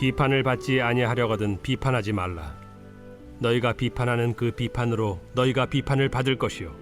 비판을 받지 아니하려거든 비판하지 말라. 너희가 비판하는 그 비판으로 너희가 비판을 받을 것이요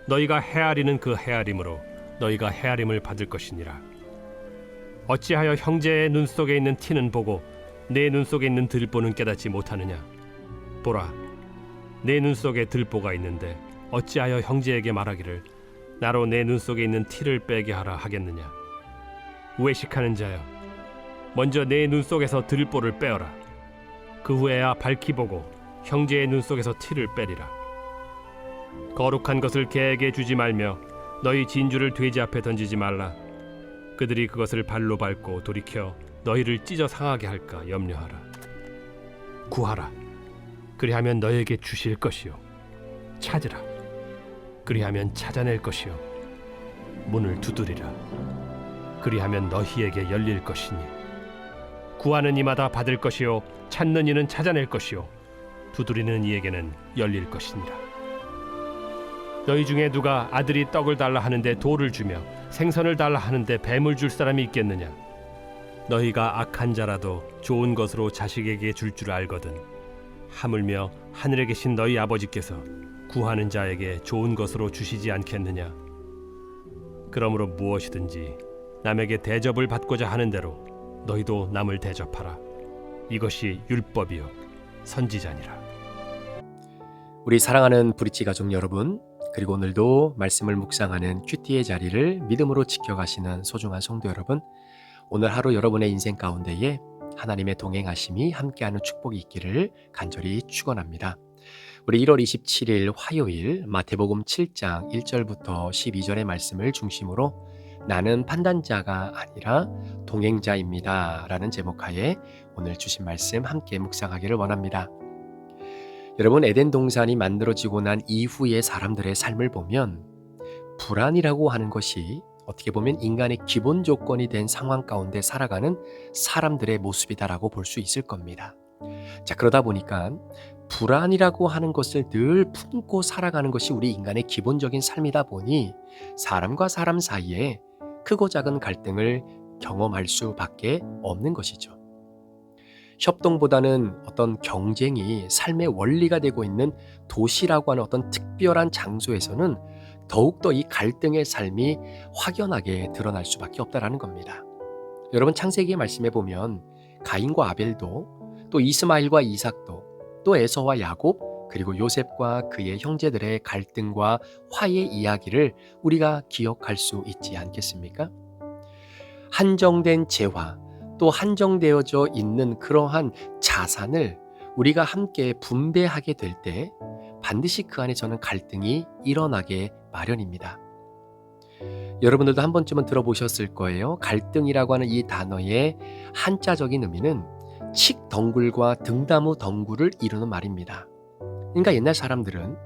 너희가 헤아리는 그 헤아림으로 너희가 헤아림을 받을 것이니라. 어찌하여 형제의 눈 속에 있는 티는 보고 내 눈 속에 있는 들보는 깨닫지 못하느냐? 보라, 내 눈 속에 들보가 있는데 어찌하여 형제에게 말하기를 나로 내 눈 속에 있는 티를 빼게 하라 하겠느냐? 외식하는 자여, 먼저 내 눈 속에서 들보를 빼어라. 그 후에야 밝히 보고 형제의 눈 속에서 티를 빼리라. 거룩한 것을 개에게 주지 말며 너희 진주를 돼지 앞에 던지지 말라. 그들이 그것을 발로 밟고 돌이켜 너희를 찢어 상하게 할까 염려하라. 구하라, 그리하면 너희에게 주실 것이요 찾으라, 그리하면 찾아낼 것이요 문을 두드리라, 그리하면 너희에게 열릴 것이니 구하는 이마다 받을 것이요 찾는 이는 찾아낼 것이요 두드리는 이에게는 열릴 것이니라. 너희 중에 누가 아들이 떡을 달라 하는데 돌을 주며 생선을 달라 하는데 뱀을 줄 사람이 있겠느냐? 너희가 악한 자라도 좋은 것으로 자식에게 줄 줄 알거든 하물며 하늘에 계신 너희 아버지께서 구하는 자에게 좋은 것으로 주시지 않겠느냐? 그러므로 무엇이든지 남에게 대접을 받고자 하는 대로 너희도 남을 대접하라. 이것이 율법이요 선지자니라. 우리 사랑하는 브릿지 가족 여러분, 그리고 오늘도 말씀을 묵상하는 큐티의 자리를 믿음으로 지켜가시는 소중한 성도 여러분, 오늘 하루 여러분의 인생 가운데에 하나님의 동행하심이 함께하는 축복이 있기를 간절히 축원합니다. 우리 1월 27일 화요일 마태복음 7장 1절부터 12절의 말씀을 중심으로 나는 판단자가 아니라 동행자입니다 라는 제목하에 오늘 주신 말씀 함께 묵상하기를 원합니다. 여러분, 에덴 동산이 만들어지고 난 이후의 사람들의 삶을 보면 불안이라고 하는 것이 어떻게 보면 인간의 기본 조건이 된 상황 가운데 살아가는 사람들의 모습이다라고 볼 수 있을 겁니다. 자, 그러다 보니까 불안이라고 하는 것을 늘 품고 살아가는 것이 우리 인간의 기본적인 삶이다 보니 사람과 사람 사이에 크고 작은 갈등을 경험할 수밖에 없는 것이죠. 협동보다는 어떤 경쟁이 삶의 원리가 되고 있는 도시라고 하는 어떤 특별한 장소에서는 더욱더 이 갈등의 삶이 확연하게 드러날 수밖에 없다라는 겁니다. 여러분, 창세기의 말씀에 보면 가인과 아벨도, 또 이스마엘과 이삭도, 또 에서와 야곱, 그리고 요셉과 그의 형제들의 갈등과 화해의 이야기를 우리가 기억할 수 있지 않겠습니까? 한정된 재화, 또 한정되어져 있는 그러한 자산을 우리가 함께 분배하게 될 때 반드시 그 안에 저는 갈등이 일어나게 마련입니다. 여러분들도 한 번쯤은 들어보셨을 거예요. 갈등이라고 하는 이 단어의 한자적인 의미는 칡덩굴과 등나무 덩굴을 이루는 말입니다. 그러니까 옛날 사람들은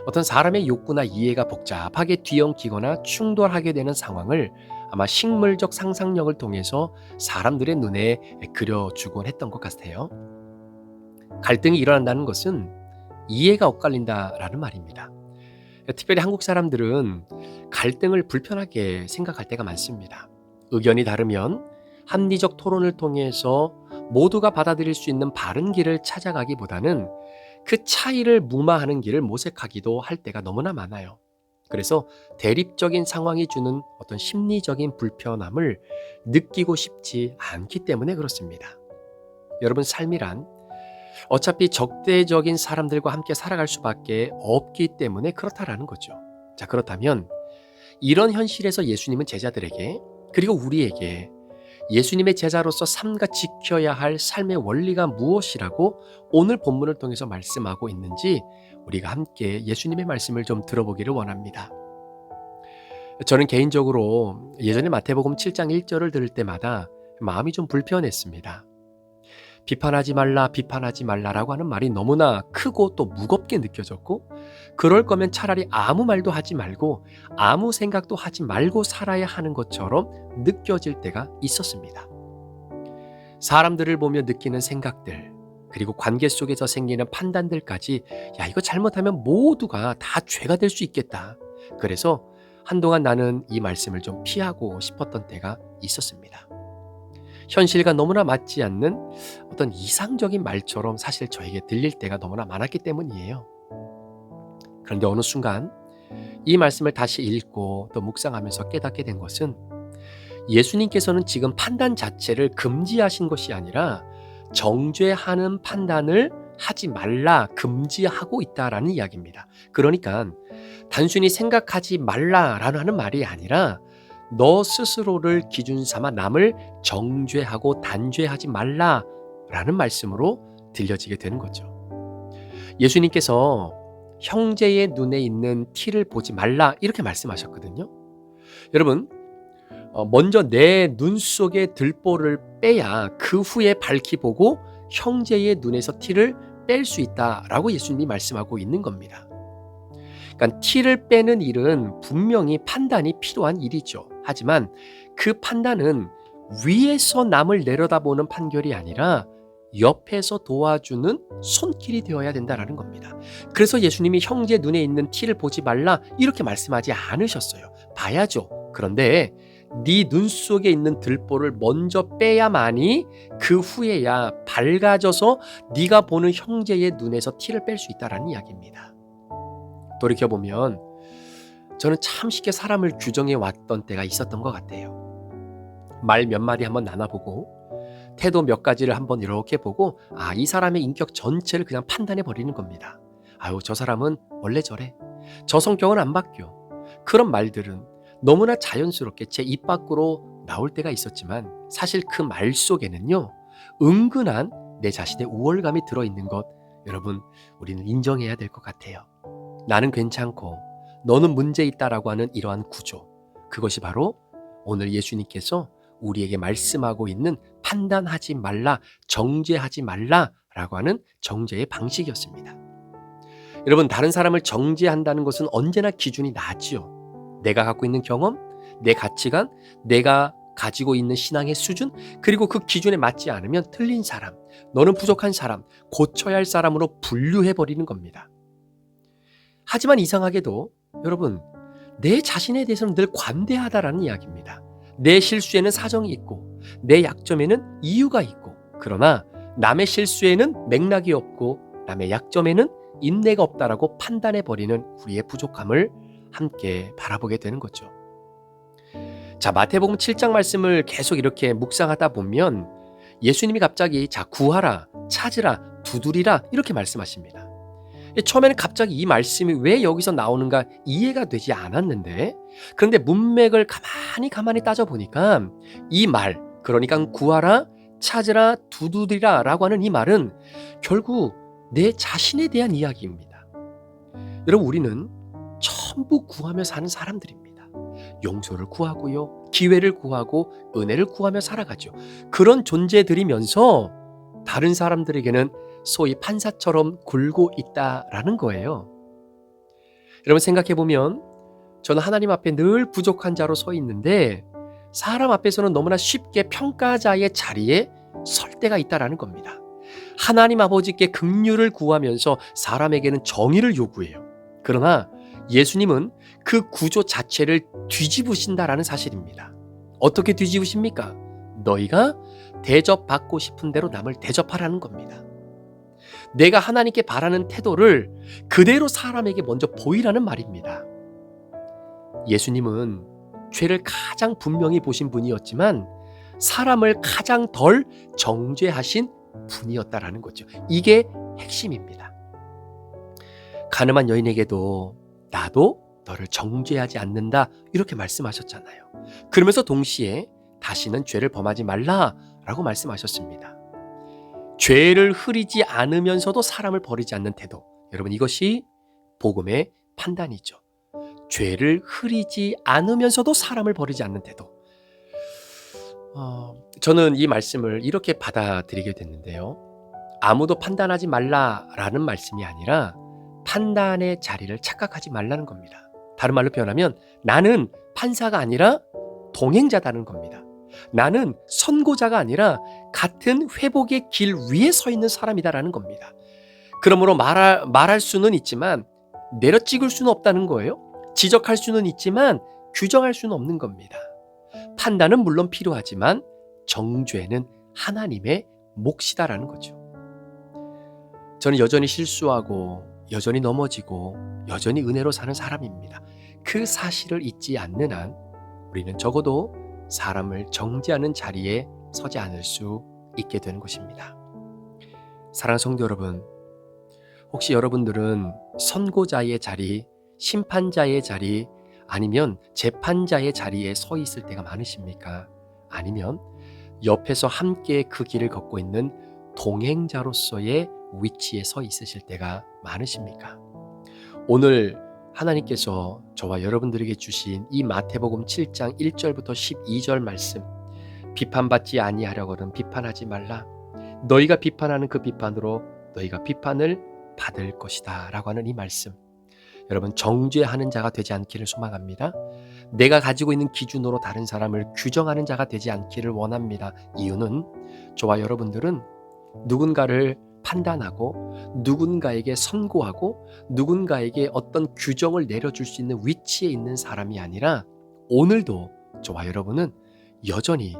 어떤 사람의 욕구나 이해가 복잡하게 뒤엉키거나 충돌하게 되는 상황을 아마 식물적 상상력을 통해서 사람들의 눈에 그려주곤 했던 것 같아요. 갈등이 일어난다는 것은 이해가 엇갈린다라는 말입니다. 특별히 한국 사람들은 갈등을 불편하게 생각할 때가 많습니다. 의견이 다르면 합리적 토론을 통해서 모두가 받아들일 수 있는 바른 길을 찾아가기보다는 그 차이를 무마하는 길을 모색하기도 할 때가 너무나 많아요. 그래서 대립적인 상황이 주는 어떤 심리적인 불편함을 느끼고 싶지 않기 때문에 그렇습니다. 여러분, 삶이란 어차피 적대적인 사람들과 함께 살아갈 수밖에 없기 때문에 그렇다라는 거죠. 자, 그렇다면 이런 현실에서 예수님은 제자들에게, 그리고 우리에게 예수님의 제자로서 삼가 지켜야 할 삶의 원리가 무엇이라고 오늘 본문을 통해서 말씀하고 있는지 우리가 함께 예수님의 말씀을 좀 들어보기를 원합니다. 저는 개인적으로 예전에 마태복음 7장 1절을 들을 때마다 마음이 좀 불편했습니다. 비판하지 말라, 비판하지 말라라고 하는 말이 너무나 크고 또 무겁게 느껴졌고, 그럴 거면 차라리 아무 말도 하지 말고 아무 생각도 하지 말고 살아야 하는 것처럼 느껴질 때가 있었습니다. 사람들을 보며 느끼는 생각들, 그리고 관계 속에서 생기는 판단들까지 야, 이거 잘못하면 모두가 다 죄가 될 수 있겠다. 그래서 한동안 나는 이 말씀을 좀 피하고 싶었던 때가 있었습니다. 현실과 너무나 맞지 않는 어떤 이상적인 말처럼 사실 저에게 들릴 때가 너무나 많았기 때문이에요. 그런데 어느 순간 이 말씀을 다시 읽고 또 묵상하면서 깨닫게 된 것은 예수님께서는 지금 판단 자체를 금지하신 것이 아니라 정죄하는 판단을 하지 말라 금지하고 있다라는 이야기입니다. 그러니까 단순히 생각하지 말라라는 하는 말이 아니라 너 스스로를 기준 삼아 남을 정죄하고 단죄하지 말라라는 말씀으로 들려지게 되는 거죠. 예수님께서 형제의 눈에 있는 티를 보지 말라 이렇게 말씀하셨거든요. 여러분, 먼저 내 눈 속에 들보를 빼야 그 후에 밝히 보고 형제의 눈에서 티를 뺄 수 있다라고 예수님이 말씀하고 있는 겁니다. 그러니까 티를 빼는 일은 분명히 판단이 필요한 일이죠. 하지만 그 판단은 위에서 남을 내려다보는 판결이 아니라 옆에서 도와주는 손길이 되어야 된다라는 겁니다. 그래서 예수님이 형제 눈에 있는 티를 보지 말라 이렇게 말씀하지 않으셨어요. 봐야죠. 그런데 네 눈 속에 있는 들보를 먼저 빼야만이 그 후에야 밝아져서 네가 보는 형제의 눈에서 티를 뺄 수 있다라는 이야기입니다. 돌이켜보면 저는 참 쉽게 사람을 규정해 왔던 때가 있었던 것 같아요. 말 몇 마디 한번 나눠보고 태도 몇 가지를 한번 이렇게 보고 이 사람의 인격 전체를 그냥 판단해 버리는 겁니다. 아유, 저 사람은 원래 저래. 저 성격은 안 바뀌어. 그런 말들은 너무나 자연스럽게 제 입 밖으로 나올 때가 있었지만 사실 그 말 속에는요, 은근한 내 자신의 우월감이 들어있는 것, 여러분, 우리는 인정해야 될 것 같아요. 나는 괜찮고 너는 문제 있다라고 하는 이러한 구조, 그것이 바로 오늘 예수님께서 우리에게 말씀하고 있는 판단하지 말라, 정죄하지 말라라고 하는 정죄의 방식이었습니다. 여러분, 다른 사람을 정죄한다는 것은 언제나 기준이 낮지요. 내가 갖고 있는 경험, 내 가치관, 내가 가지고 있는 신앙의 수준, 그리고 그 기준에 맞지 않으면 틀린 사람, 너는 부족한 사람, 고쳐야 할 사람으로 분류해버리는 겁니다. 하지만 이상하게도 여러분, 내 자신에 대해서는 늘 관대하다라는 이야기입니다. 내 실수에는 사정이 있고 내 약점에는 이유가 있고, 그러나 남의 실수에는 맥락이 없고 남의 약점에는 인내가 없다라고 판단해버리는 우리의 부족함을 함께 바라보게 되는 거죠. 자, 마태복음 7장 말씀을 계속 이렇게 묵상하다 보면 예수님이 갑자기 구하라, 찾으라, 두드리라 이렇게 말씀하십니다. 처음에는 갑자기 이 말씀이 왜 여기서 나오는가 이해가 되지 않았는데, 그런데 문맥을 가만히 따져보니까 이 말, 그러니까 구하라, 찾으라, 두드리라 라고 하는 이 말은 결국 내 자신에 대한 이야기입니다. 여러분, 우리는 전부 구하며 사는 사람들입니다. 용서를 구하고요, 기회를 구하고 은혜를 구하며 살아가죠. 그런 존재들이면서 다른 사람들에게는 소위 판사처럼 굴고 있다라는 거예요. 여러분, 생각해보면 저는 하나님 앞에 늘 부족한 자로 서 있는데 사람 앞에서는 너무나 쉽게 평가자의 자리에 설 때가 있다라는 겁니다. 하나님 아버지께 긍휼을 구하면서 사람에게는 정의를 요구해요. 그러나 예수님은 그 구조 자체를 뒤집으신다라는 사실입니다. 어떻게 뒤집으십니까? 너희가 대접받고 싶은 대로 남을 대접하라는 겁니다. 내가 하나님께 바라는 태도를 그대로 사람에게 먼저 보이라는 말입니다. 예수님은 죄를 가장 분명히 보신 분이었지만 사람을 가장 덜 정죄하신 분이었다라는 거죠. 이게 핵심입니다. 가늠한 여인에게도 나도 너를 정죄하지 않는다 이렇게 말씀하셨잖아요. 그러면서 동시에 다시는 죄를 범하지 말라라고 말씀하셨습니다. 죄를 흐리지 않으면서도 사람을 버리지 않는 태도, 여러분, 이것이 복음의 판단이죠. 죄를 흐리지 않으면서도 사람을 버리지 않는 태도. 저는 이 말씀을 이렇게 받아들이게 됐는데요. 아무도 판단하지 말라라는 말씀이 아니라 판단의 자리를 착각하지 말라는 겁니다. 다른 말로 표현하면 나는 판사가 아니라 동행자다는 겁니다. 나는 선고자가 아니라 같은 회복의 길 위에 서 있는 사람이다라는 겁니다. 그러므로 말할 수는 있지만 내려찍을 수는 없다는 거예요. 지적할 수는 있지만 규정할 수는 없는 겁니다. 판단은 물론 필요하지만 정죄는 하나님의 몫이다라는 거죠. 저는 여전히 실수하고 여전히 넘어지고 여전히 은혜로 사는 사람입니다. 그 사실을 잊지 않는 한 우리는 적어도 사람을 정죄하는 자리에 서지 않을 수 있게 되는 것입니다. 사랑하는 성도 여러분, 혹시 여러분들은 선고자의 자리, 심판자의 자리, 아니면 재판자의 자리에 서 있을 때가 많으십니까? 아니면 옆에서 함께 그 길을 걷고 있는 동행자로서의 위치에 서 있으실 때가 많으십니까? 오늘 하나님께서 저와 여러분들에게 주신 이 마태복음 7장 1절부터 12절 말씀, 비판받지 아니하려거든 비판하지 말라. 너희가 비판하는 그 비판으로 너희가 비판을 받을 것이다 라고 하는 이 말씀, 여러분 정죄하는 자가 되지 않기를 소망합니다. 내가 가지고 있는 기준으로 다른 사람을 규정하는 자가 되지 않기를 원합니다. 이유는 저와 여러분들은 누군가를 판단하고 누군가에게 선고하고 누군가에게 어떤 규정을 내려줄 수 있는 위치에 있는 사람이 아니라, 오늘도 저와 여러분은 여전히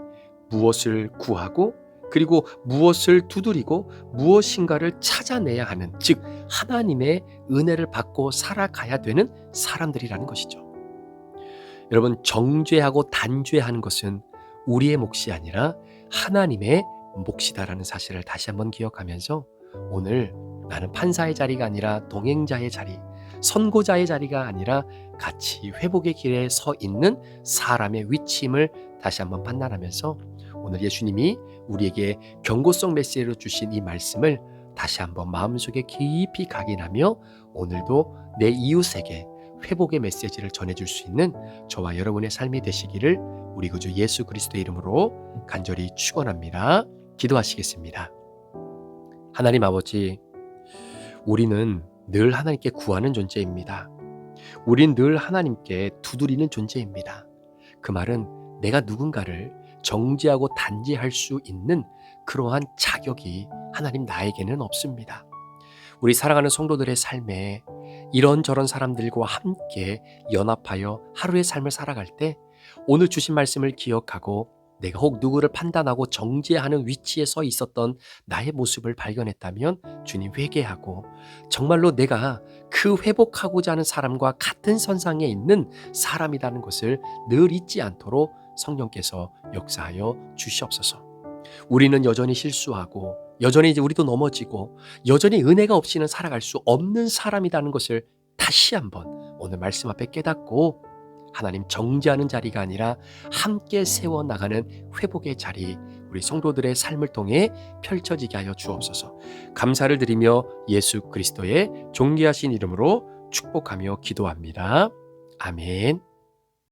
무엇을 구하고 그리고 무엇을 두드리고 무엇인가를 찾아내야 하는, 즉 하나님의 은혜를 받고 살아가야 되는 사람들이라는 것이죠. 여러분, 정죄하고 단죄하는 것은 우리의 몫이 아니라 하나님의 몫이다라는 사실을 다시 한번 기억하면서, 오늘 나는 판사의 자리가 아니라 동행자의 자리, 선고자의 자리가 아니라 같이 회복의 길에 서 있는 사람의 위치임을 다시 한번 판단하면서, 오늘 예수님이 우리에게 경고성 메시지로 주신 이 말씀을 다시 한번 마음속에 깊이 각인하며 오늘도 내 이웃에게 회복의 메시지를 전해줄 수 있는 저와 여러분의 삶이 되시기를 우리 구주 예수 그리스도의 이름으로 간절히 축원합니다. 기도하시겠습니다. 하나님 아버지, 우리는 늘 하나님께 구하는 존재입니다. 우린 늘 하나님께 두드리는 존재입니다. 그 말은 내가 누군가를 정죄하고 단죄할 수 있는 그러한 자격이 하나님 나에게는 없습니다. 우리 사랑하는 성도들의 삶에 이런저런 사람들과 함께 연합하여 하루의 삶을 살아갈 때, 오늘 주신 말씀을 기억하고 내가 혹 누구를 판단하고 정죄하는 위치에 서 있었던 나의 모습을 발견했다면 주님 회개하고, 정말로 내가 그 회복하고자 하는 사람과 같은 선상에 있는 사람이라는 것을 늘 잊지 않도록 성령께서 역사하여 주시옵소서. 우리는 여전히 실수하고 여전히 우리도 넘어지고 여전히 은혜가 없이는 살아갈 수 없는 사람이라는 것을 다시 한번 오늘 말씀 앞에 깨닫고, 하나님 정죄하는 자리가 아니라 함께 세워나가는 회복의 자리, 우리 성도들의 삶을 통해 펼쳐지게 하여 주옵소서. 감사를 드리며 예수 그리스도의 존귀하신 이름으로 축복하며 기도합니다. 아멘.